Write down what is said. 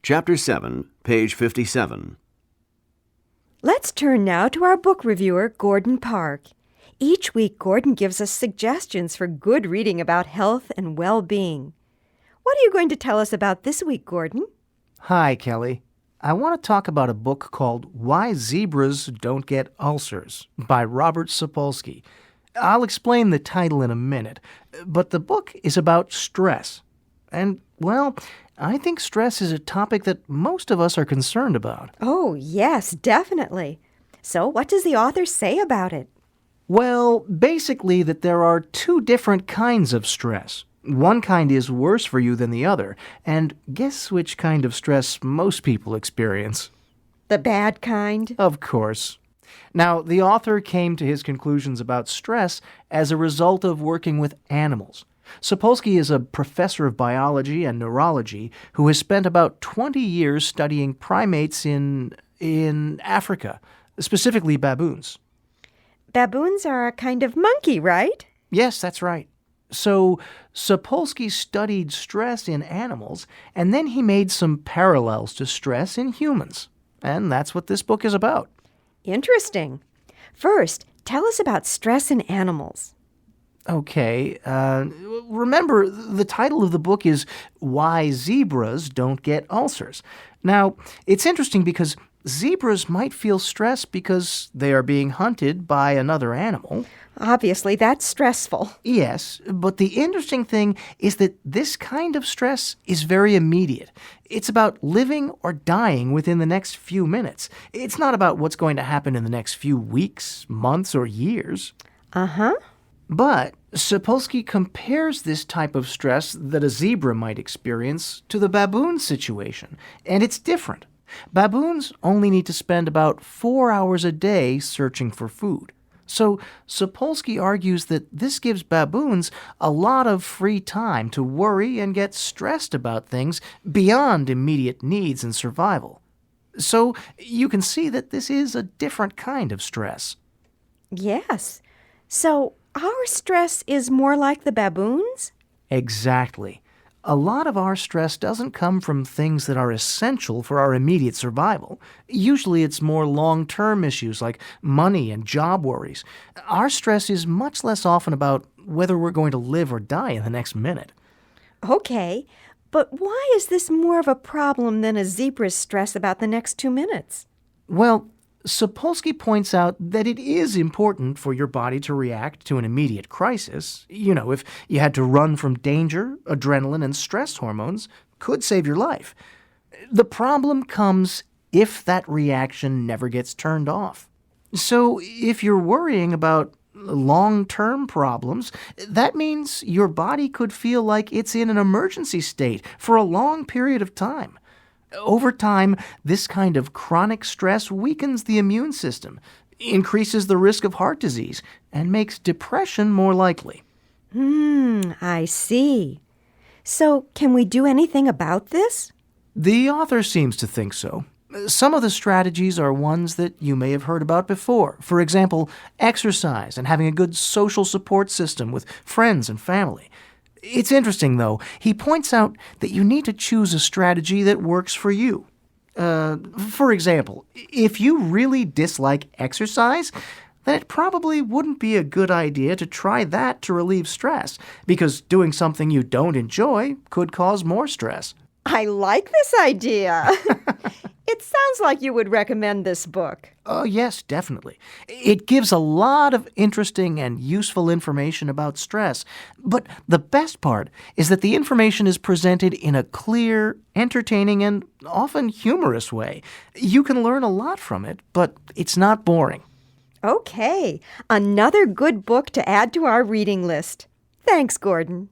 Chapter 7, page 57. Let's turn now to our book reviewer, Gordon Park. Each week, Gordon gives us suggestions for good reading about health and well-being. What are you going to tell us about this week, Gordon? Hi, Kelly. I want to talk about a book called Why Zebras Don't Get Ulcers by Robert Sapolsky. I'll explain the title in a minute, but the book is about stress. And, well, I think stress is a topic that most of us are concerned about. Oh, yes, definitely. So what does the author say about it? Well, basically that there are two different kinds of stress. One kind is worse for you than the other, and guess which kind of stress most people experience? The bad kind? Of course. Now, the author came to his conclusions about stress as a result of working with animals. Sapolsky is a professor of biology and neurology who has spent about 20 years studying primates in Africa, specifically baboons. Baboons are a kind of monkey, right? Yes, that's right. So Sapolsky studied stress in animals, and then he made some parallels to stress in humans. And that's what this book is about. Interesting. First, tell us about stress in animals. Okay, remember, the title of the book is Why Zebras Don't Get Ulcers. Now, it's interesting because zebras might feel stress because they are being hunted by another animal. Obviously, that's stressful. Yes, but the interesting thing is that this kind of stress is very immediate. It's about living or dying within the next few minutes. It's not about what's going to happen in the next few weeks, months, or years. Uh-huh. But Sapolsky compares this type of stress that a zebra might experience to the baboon situation, and it's different. Baboons only need to spend about 4 hours a day searching for food. So Sapolsky argues that this gives baboons a lot of free time to worry and get stressed about things beyond immediate needs and survival. So you can see that this is a different kind of stress. Yes. So our stress is more like the baboons? Exactly. A lot of our stress doesn't come from things that are essential for our immediate survival. Usually it's more long-term issues like money and job worries. Our stress is much less often about whether we're going to live or die in the next minute. Okay, but why is this more of a problem than a zebra's stress about the next 2 minutes? Well, Sapolsky points out that it is important for your body to react to an immediate crisis. You know, if you had to run from danger, adrenaline and stress hormones could save your life. The problem comes if that reaction never gets turned off. So if you're worrying about long-term problems, that means your body could feel like it's in an emergency state for a long period of time. Over time, this kind of chronic stress weakens the immune system, increases the risk of heart disease, and makes depression more likely. I see. So, can we do anything about this? The author seems to think so. Some of the strategies are ones that you may have heard about before. For example, exercise and having a good social support system with friends and family. It's interesting, though. He points out that you need to choose a strategy that works for you. For example, if you really dislike exercise, then it probably wouldn't be a good idea to try that to relieve stress, because doing something you don't enjoy could cause more stress. I like this idea. It sounds like you would recommend this book. Yes, definitely. It gives a lot of interesting and useful information about stress. But the best part is that the information is presented in a clear, entertaining, and often humorous way. You can learn a lot from it, but it's not boring. Okay, another good book to add to our reading list. Thanks, Gordon.